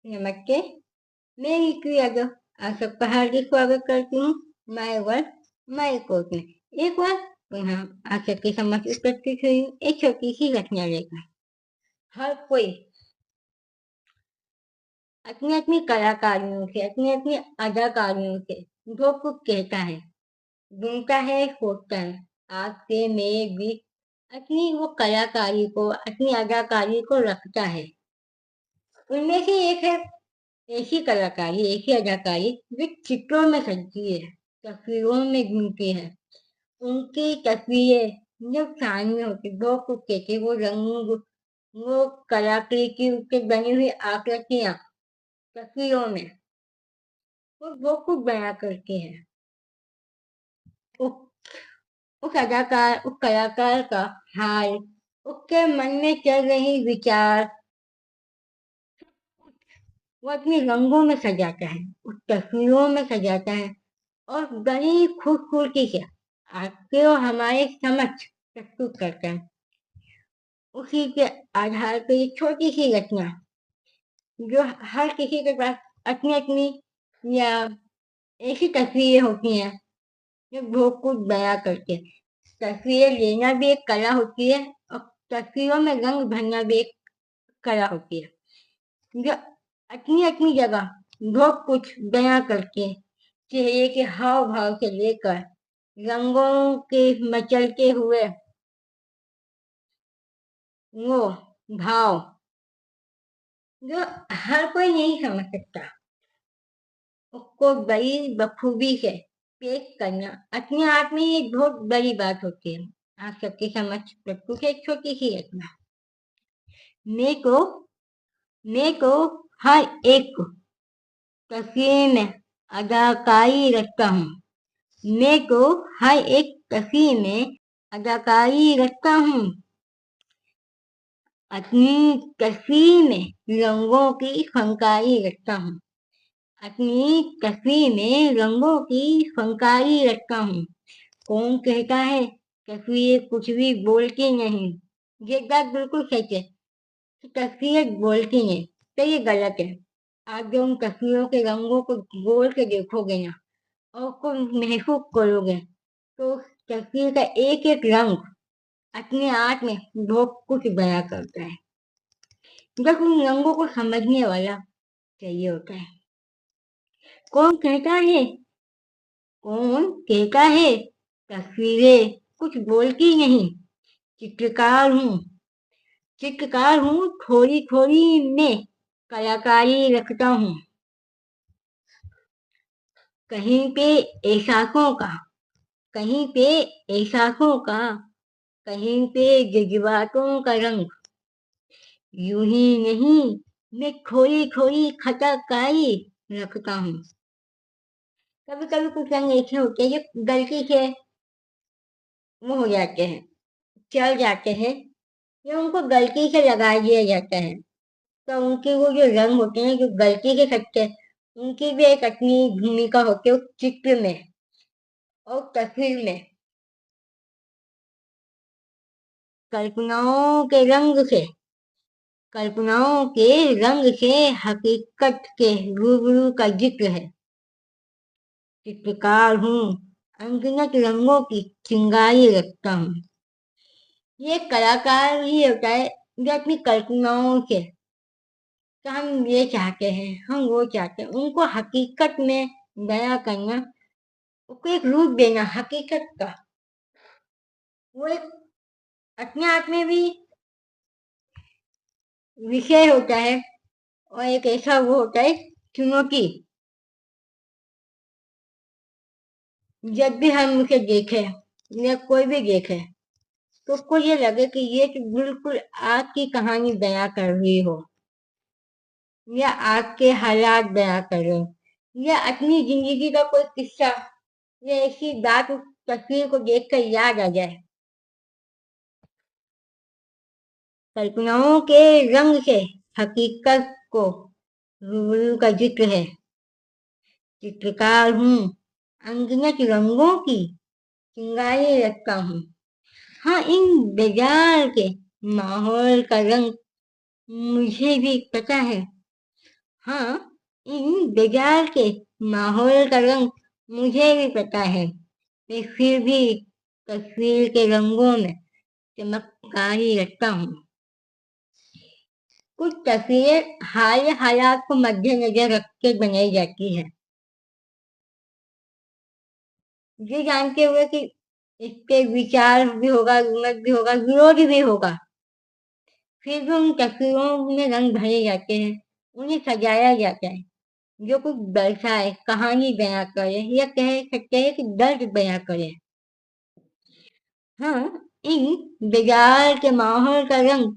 नमस्ते। मैं ऋतु यादव आप सबका हार्दिक स्वागत करती हूँ माय वर्ल्ड माय कोर्ट में। एक बार पुनः आप सबके समक्ष उपस्थित हुई हूँ एक छोटी सी रचना लेकर। हर कोई अपनी अपनी कलाकारियों से, अपनी अपनी अदाकारियों से जो कुछ कहता है, बुनता है, सोचता है। आपसे मेरे बीच अपनी वो कलाकारी को, अपनी अदाकारी को रखता है। उनमें से एक है ऐसी कलाकारी, ऐसी अदाकारी जो चित्रों में सजती है, तस्वीरों में घूमती है। उनकी तस्वीरें जब सामने होती, वो कुछ कहती, वो रंग, वो कलाकृति की उससे बनी हुई आकृतियां तस्वीरों में, वो कुछ बयां करती हैं। उस उस कलाकार का हाल, उसके मन में चल रही विचार, वो अपने रंगों में सजाता है, उस तस्वीरों में सजाता है और बड़ी खूबसूरती से आपके और हमारे समक्ष प्रस्तुत करते हैं। उसी के आधार पर एक छोटी सी रचना जो हर किसी के पास अपनी अपनी या ऐसी तस्वीरें होती हैं जो बहुत कुछ बयां करती है। तस्वीरें लेना भी एक कला होती है और तस्वीरों में रंग भरना भी एक कला होती है जो अपनी अपनी जगह बहुत कुछ बयां करती है। चेहरे के हाव भाव से लेकर रंगों के मचलते हुए वो भाव जो हर कोई नहीं समझ सकता, उसको बड़ी बखूबी से पेश करना अपने आप में एक बहुत बड़ी बात होती है। आप सबके समक्ष प्रस्तुत है एक छोटी सी रचना। मेरे को मेरे को हर एक तस्वीर में अदाकारी रखता हूँ। मेरे को हर एक तस्वीर में अदाकारी रखता हूँ। अपनी तस्वीर में रंगों की फनकारी रखता हूँ। अपनी तस्वीर में रंगों की फनकारी रखता हूँ। कौन कहता है तस्वीर कुछ भी बोलती नहीं? ये बात बिल्कुल सच है, तस्वीर बोलती नहीं, तो ये गलत है। आप जो उन तस्वीरों के रंगों को गोल के देखोगे ना और उसको महसूस करोगे तो उस तस्वीर का एक एक रंग अपने आप में बहुत कुछ बयां करता है। बस उन रंगों को समझने वाला चाहिए होता है। कौन कहता है कौन कहता है तस्वीरें कुछ बोलती नहीं? चित्रकार हूँ, चित्रकार हूँ, थोड़ी थोड़ी में कलाकारी रखता हूँ। कहीं पे एहसासों का, कहीं पे एहसासों का, कहीं पे जज्बातों का रंग। यूं ही नहीं, मैं थोड़ी थोड़ी खताकारी रखता हूँ। कभी कभी कुछ रंग ऐसे होते हैं जो गलती से वो हो जाते हैं, चल जाते हैं, या उनको गलती से लगा दिया जाता है। तो उनके वो जो रंग होते हैं जो गलती से खटते हैं, उनकी भी एक अपनी भूमिका होती है उस चित्र में और तस्वीर में। कल्पनाओं के रंग से, कल्पनाओं के रंग से हकीकत के रूबरू का जिक्र है। चित्रकार हूँ, अनगिनत रंगों की चिंगारी रखता हूँ। ये कलाकार ही होता है जो अपनी कल्पनाओं से, तो हम ये चाहते हैं, हम वो चाहते हैं, उनको हकीकत में बयां करना, उसको एक रूप देना हकीकत का। वो एक अपने आप में भी विषय होता है और एक ऐसा वो होता है चुनौती। जब भी हम उसे देखें या कोई भी देखे तो उसको ये लगे कि ये तो बिल्कुल आपकी कहानी बयां कर रही हो, या आपके हालात बयां कर रहे हो, या अपनी जिंदगी का कोई किस्सा या ऐसी बात उस तस्वीर को देखकर याद आ जाए। कल्पनाओं के रंग से हकीकत को रूबरू का जिक्र है। चित्रकार हूँ, अनगिनत रंगों की चिंगारी रखता हूँ। हाँ, इन बाजार के माहौल का रंग मुझे भी पता है। हाँ, इन बाजार के माहौल का रंग मुझे भी पता है, मैं फिर भी तस्वीर के रंगों में चमत्कारी रखता हूँ। कुछ तस्वीरें हाल हालात को मद्देनजर रख के बनाई जाती है, ये जानते हुए कि इसके विचार भी होगा, विमर्श भी होगा, विरोध भी होगा, फिर भी उन तस्वीरों में रंग भरे जाते हैं, उन्हें सजाया जाता है, जो कुछ दर्शाए, कहानी बयां करे या कह सकते हैं कि दर्द बयां करे। हाँ, इन बाजार के माहौल का रंग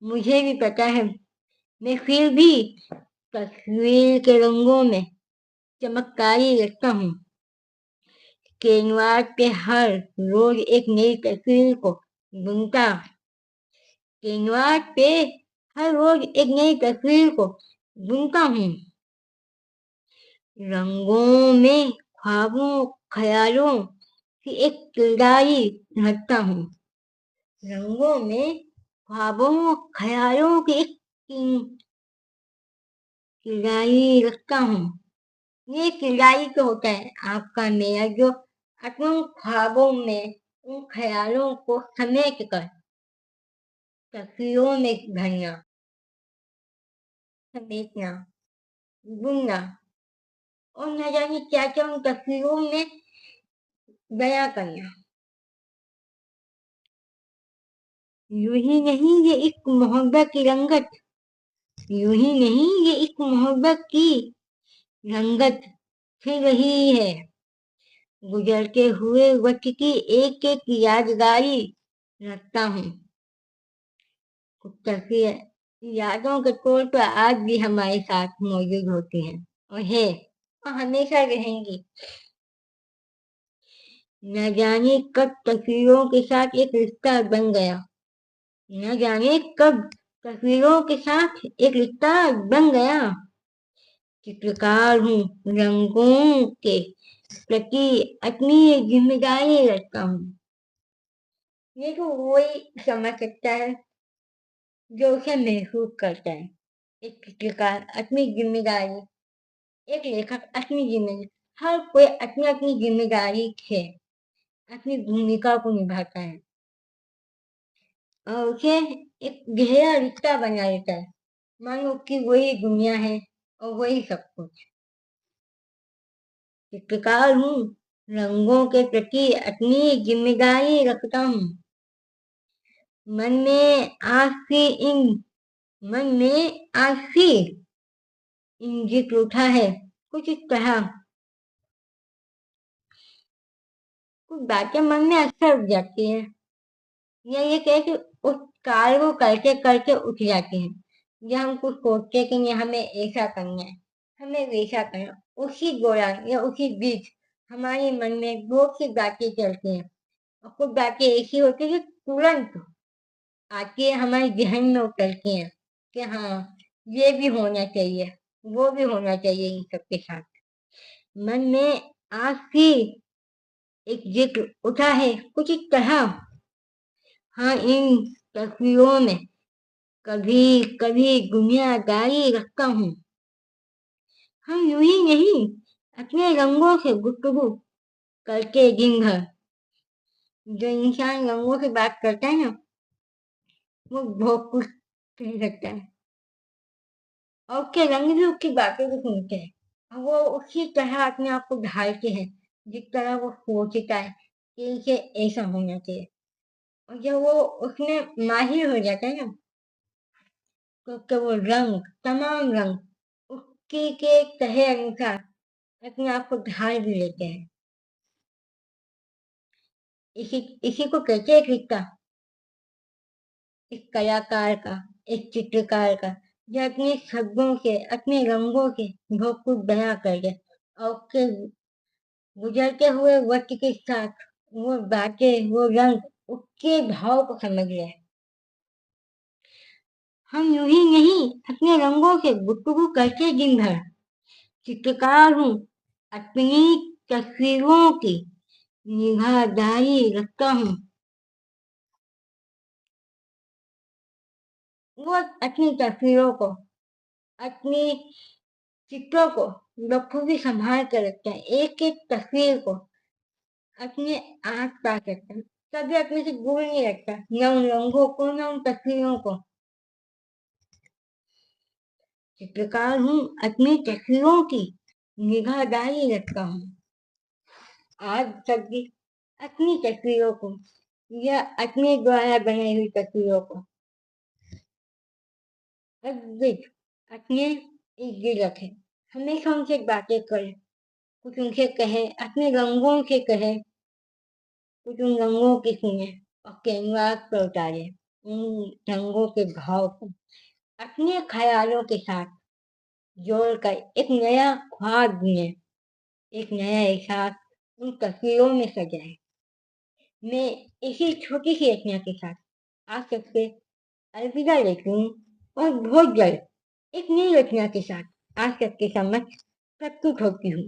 मुझे भी पता है, मैं फिर भी तस्वीर के रंगों में चमत्कारी रखता हूँ। कैनवास पे हर रोज एक नई तस्वीर को बुनता कैनवास पे हर रोज एक नई तस्वीर को बुनता हूँ। रंगों में ख्वाबों ख्यालों की एक किरदारी रखता हूँ। रंगों में ख्वाबों ख्यालों की एक किरदारी रखता हूँ। ये किरदारी तो होता है आपका मेरा, जो अपने ख्वाबों में उन ख्यालों को समेट कर तस्वीरों में भरना, समेटना, बुनना और न जाने क्या क्या उन तस्वीरों में बयां करना। यूं ही नहीं ये एक मोहब्बत की रंगत, यूं ही नहीं ये एक मोहब्बत की रंगत खिल रही है। गुजरते हुए वक्त की एक एक यादगारी रखता हूँ। कुछ तस्वीर यादों के तौर पर आज भी हमारे साथ मौजूद होती हैं और है और हमेशा रहेंगी। न जाने कब तस्वीरों के साथ एक रिश्ता बन गया, न जाने कब तस्वीरों के साथ एक रिश्ता बन गया। चित्रकार हूँ, रंगों के प्रति अपनी जिम्मेदारी रखता हूँ। ये तो वही समझ सकता है जो उसे महसूस करता है। एक चित्रकार अपनी जिम्मेदारी, एक लेखक अपनी जिम्मेदारी, हर कोई अपनी अपनी जिम्मेदारी है, अपनी भूमिका को निभाता है और उसे एक गहरा रिश्ता बना लेता है, मानो कि वही दुनिया है और वही सब कुछ। चित्रकार हूँ, रंगों के प्रति अपनी जिम्मेदारी रखता हूँ। मन में आज से इन मन में आज से जिक्र उठा है, कुछ इस तरह कुछ बातें मन में अक्सर उठ जाती है, या ये कहे कि उस कार्य को करते करते उठ जाते हैं, या हम कुछ सोचते हैं कि नहीं हमें ऐसा करना है, हमें वैसा करना है। उसी दौरान या उसी बीच हमारे मन में बहुत सी बातें चलती हैं और कुछ बातें ऐसी होती है कि तुरंत आके हमारे जहन में उतरती हैं कि हाँ ये भी होना चाहिए, वो भी होना चाहिए इन सबके साथ। मन में आज भी एक जिक्र उठा है कुछ इस तरह। हाँ, इन तस्वीरों में कभी कभी दुनियादारी रखता हूँ। हम यूं ही नहीं अपने रंगों से गुफ्तगू करके दिन भर, जो इंसान रंगों से बात करता है ना, वो बहुत कुछ कह सकता है और उसके रंग भी उसकी बातें भी सुनते हैं और वो उसी तरह अपने आप को ढालते हैं जिस तरह वो सोचता है कि इसे ऐसा होना चाहिए। और जब वो उसमें माहिर हो जाता है ना, तो उसके वो रंग, तमाम रंग उसके के कहे अनुसार अपने आप को ढाल भी लेते हैं। इसी इसी को कहते हैं रिश्ता, एक कलाकार का, एक चित्रकार का, जो अपने शब्दों से, अपने रंगों से बहुत कुछ बयां कर दे और उसके गुजरते हुए वक्त के साथ वो बातें, वो रंग, उसके भाव को समझ ले। हम यूं ही नहीं अपने रंगों से गुफ्तगू करते दिन भर। चित्रकार हूँ, अपनी तस्वीरों की निगाहदारी रखता हूँ। वो अपनी तस्वीरों को, अपनी चित्रों को बखूबी संभाल कर रखते हैं, एक एक तस्वीर को अपने आस पास रखते हैं, कभी अपने से दूर नहीं रखता, न उन रंगों को न उन तस्वीरों को। चित्रकार हूँ, अपनी तस्वीरों की निगाहदारी रखता हूँ। आज तक भी अपनी तस्वीरों को या अपने द्वारा बनाई हुई तस्वीरों को अद्भुत अपने इर्द रखे, हमेशा उनसे बातें करे, कुछ उनसे कहे, अपने रंगों से कहे, कुछ उन रंगों की सुने और कैनवास पर उतारे उन रंगों के भाव को अपने ख्यालों के साथ जोड़कर एक नया ख्वाब बुने, एक नया एहसास उन तस्वीरों में सजाए। मैं इसी छोटी सी रचना के साथ आज सबसे अलविदा लेती हूँ और बहुत जल्द एक नई रचना के साथ आज सबके समक्ष प्रस्तुत होती हूँ।